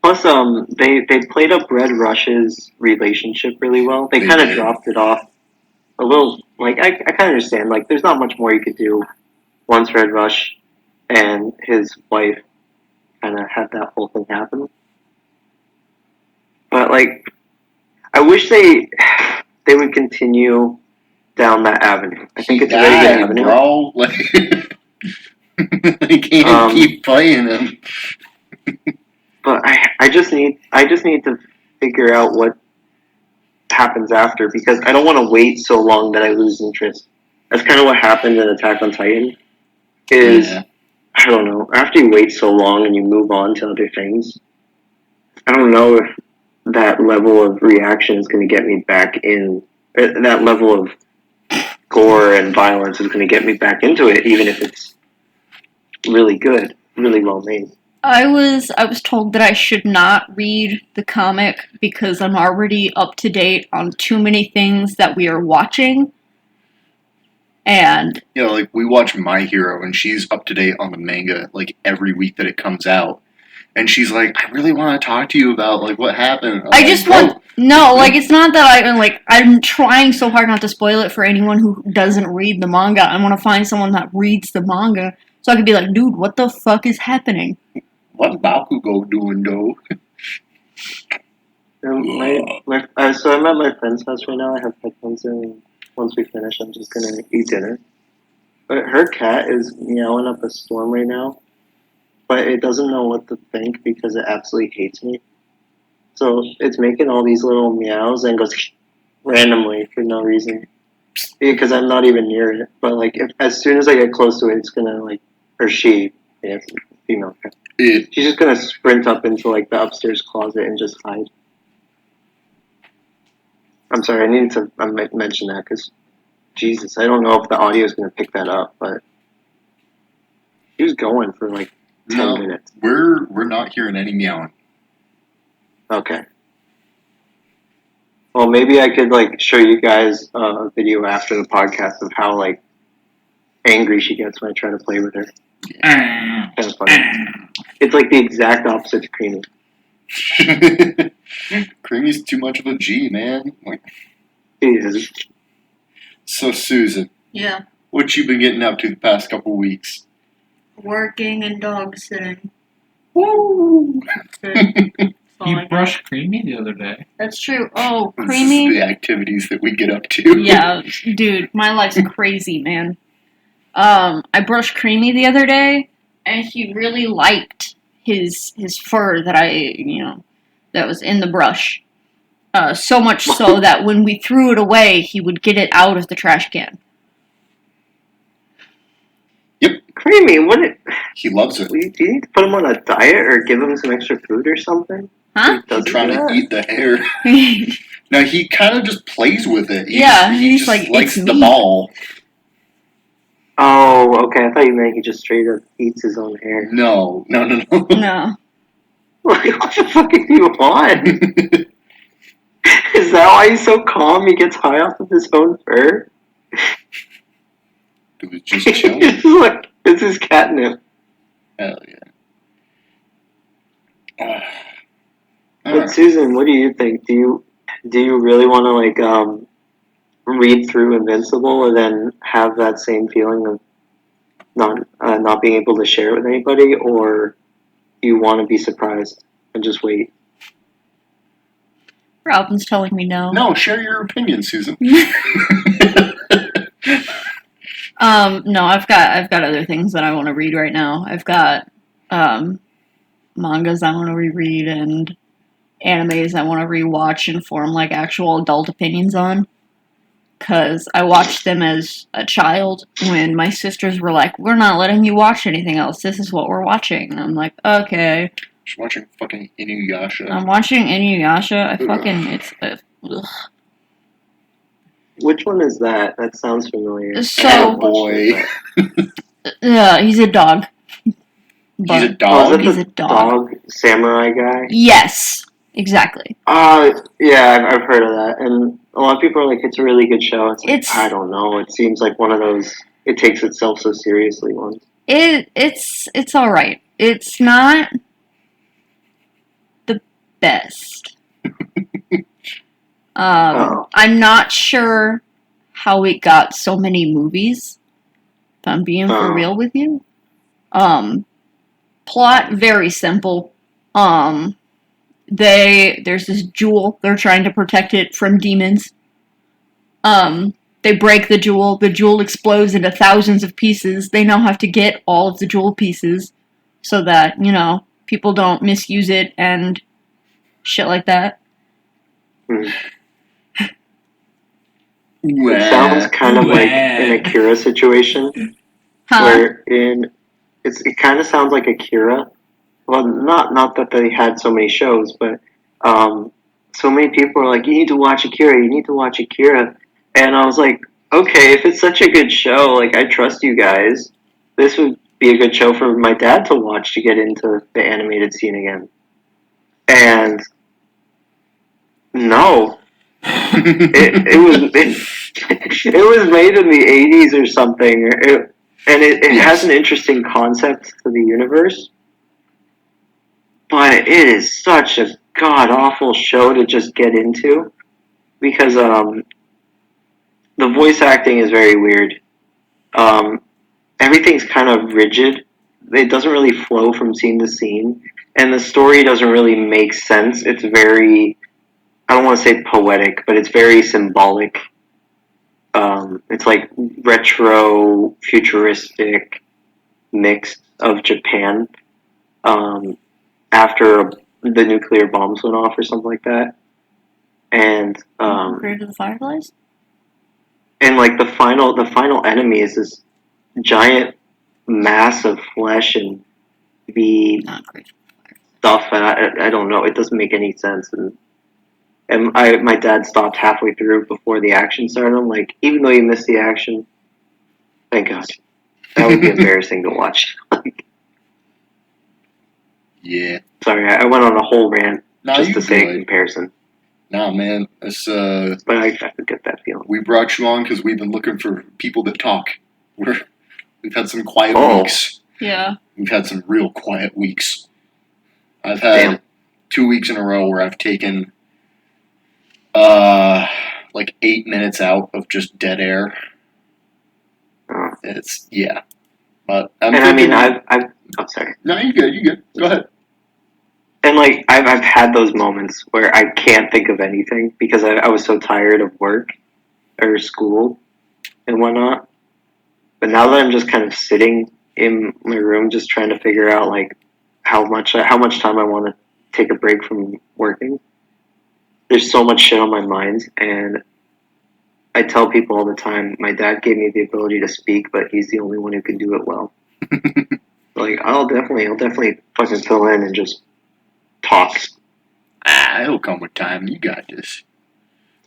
Plus, they played up Red Rush's relationship really well. They kind of dropped it off a little. Like I kind of understand. Like, there's not much more you could do once Red Rush and his wife kind of had that whole thing happen. But like, I wish they would continue down that avenue. I think it's a very good avenue. Bro. Like, they can't keep playing him. But I just need to figure out what happens after, because I don't want to wait so long that I lose interest. That's kind of what happened in Attack on Titan. I don't know. After you wait so long and you move on to other things, I don't know if that level of reaction is going to get me back in. That level of gore and violence is going to get me back into it, even if it's really good, really well made. I was told that I should not read the comic because I'm already up to date on too many things that we are watching. And like we watch My Hero, and she's up to date on the manga like every week that it comes out. And she's like, I really want to talk to you about like what happened. It's not that I'm trying so hard not to spoil it for anyone who doesn't read the manga. I want to find someone that reads the manga so I can be like, dude, what the fuck is happening? What's Bakugo doing, though? So I'm at my friend's house right now. I have headphones in. And once we finish, I'm just going to eat dinner. But her cat is meowing up a storm right now. But it doesn't know what to think because it absolutely hates me. So it's making all these little meows and goes randomly for no reason. Because I'm not even near it. But like, as soon as I get close to it, it's going to it's a female cat. She's just gonna sprint up into like the upstairs closet and just hide. I'm sorry, I needed to mention that because, Jesus, I don't know if the audio is gonna pick that up, but he was going for like 10 minutes. We're not hearing any meowing. Okay. Well, maybe I could like show you guys a video after the podcast of how like angry she gets when I try to play with her. Kind of funny. It's like the exact opposite to Creamy. Creamy's too much of a G, man. Like, he is. So, Susan. Yeah. What you been getting up to the past couple weeks? Working and dog sitting. Woo! You brushed Creamy the other day. That's true. Oh, Creamy. This is the activities that we get up to. Yeah, dude, my life's crazy, man. I brushed Creamy the other day, and he really liked his fur that I, that was in the brush. So much so that when we threw it away, he would get it out of the trash can. Creamy, He loves it. do you need to put him on a diet or give him some extra food or something? Huh? He's trying to eat the hair. Yeah, No, he kind of just plays with it. He he's just like, likes it's the me. ball. Oh, okay. I thought you meant he just straight up eats his own hair. No. No. Like, what the fuck do you want? Is that why he's so calm? He gets high off of his own fur? It was just chilling. It's like, this is catnip. Hell yeah. But Susan, what do you think? Do you really want to read through Invincible and then have that same feeling of not being able to share it with anybody, or do you want to be surprised and just wait? Robin's telling me no. No, share your opinion, Susan. No, I've got other things that I want to read right now. I've got mangas I want to reread and animes I want to rewatch and form like actual adult opinions on. Because I watched them as a child when my sisters were like, "We're not letting you watch anything else. This is what we're watching." And I'm like, "Okay." Just watching fucking Inuyasha. I'm watching Inuyasha. It's ugh. Which one is that? That sounds familiar. So- Boy. He's a dog. He's a But dog. is it he's the a dog. samurai guy? Yes, exactly. Yeah, I've heard of that, and a lot of people are like, it's a really good show. It's like, It's- I don't know. It seems like one of those. It takes itself so seriously ones. It's all right. It's not the best. Oh. I'm not sure how it got so many movies. If I'm being for Oh. real with you. Plot very simple. There's this jewel. They're trying to protect it from demons. They break the jewel. The jewel explodes into thousands of pieces. They now have to get all of the jewel pieces so that, people don't misuse it and shit like that. It sounds kind of like an Akira situation, Huh? it kind of sounds like Akira. Well, not that they had so many shows, but so many people are like, you need to watch Akira. You need to watch Akira. And I was like, okay, if it's such a good show, like I trust you guys. This would be a good show for my dad to watch to get into the animated scene again. And no, it was made in the 80s or something, it has an interesting concept to the universe, but it is such a god awful show to just get into because the voice acting is very weird. Everything's kind of rigid. It doesn't really flow from scene to scene, and the story doesn't really make sense. It's very, I don't want to say poetic, but it's very symbolic. It's like retro, futuristic mix of Japan after the nuclear bombs went off or something like that. And Grave of the Fireflies? and like the final enemy is this giant mass of flesh and the Not Grave. stuff, and I don't know. It doesn't make any sense, and my dad stopped halfway through before the action started. I'm like, even though you missed the action, thank God. That would be embarrassing to watch. Yeah. Sorry, I went on a whole rant No, just you to say good. comparison, Nah, man. It's, but I could get that feeling. we brought you on because we've been looking for people that talk. We've had some quiet Oh. weeks. Yeah. We've had some real quiet weeks. I've had Damn. 2 weeks in a row where I've taken like 8 minutes out of just dead air. Oh. It's but And I mean, I'm sorry. No, you good. Go ahead. And like I've had those moments where I can't think of anything because I was so tired of work or school and whatnot. But now that I'm just kind of sitting in my room, just trying to figure out like how much time I want to take a break from working. There's so much shit on my mind, and I tell people all the time, my dad gave me the ability to speak, but he's the only one who can do it well. Like, I'll definitely fucking fill in and just talk. It'll come with time. You got this.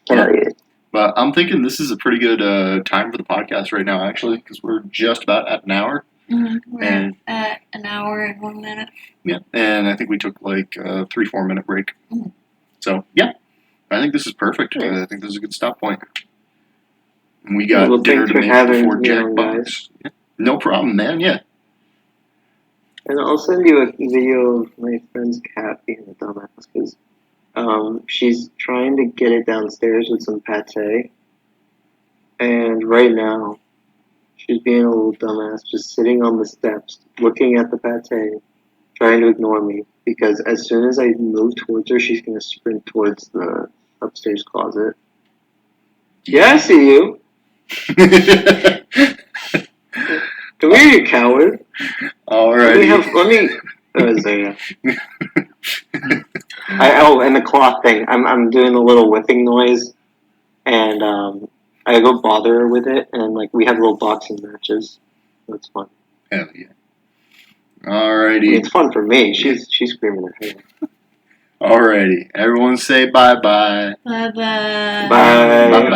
Hell yeah. But I'm thinking this is a pretty good time for the podcast right now, actually, because we're just about at an hour. We're And- at an hour and 1 minute. Yeah, and I think we took like a 3-4 minute break. Mhm. So, yeah, I think this is perfect. Yeah. I think this is a good stop point. And we got Well, dinner thanks to for make having before me Jack on, bucks. Yeah. No problem, man. Yeah. And I'll send you a video of my friend's cat being a dumbass, because she's trying to get it downstairs with some pate, and right now, she's being a little dumbass, just sitting on the steps, looking at the pate, trying to ignore me, because as soon as I move towards her, she's going to sprint towards the upstairs closet. Yeah, I see you. Come here, you coward. Alrighty. Let me. Isaiah. And the cloth thing. I'm doing a little whipping noise, and I go bother her with it, and like we have little boxing matches. That's fun. Hell yeah. I mean, Alrighty. it's fun for me. She's screaming at her. Alrighty. Everyone say bye-bye. Bye-bye. Bye. Bye-bye.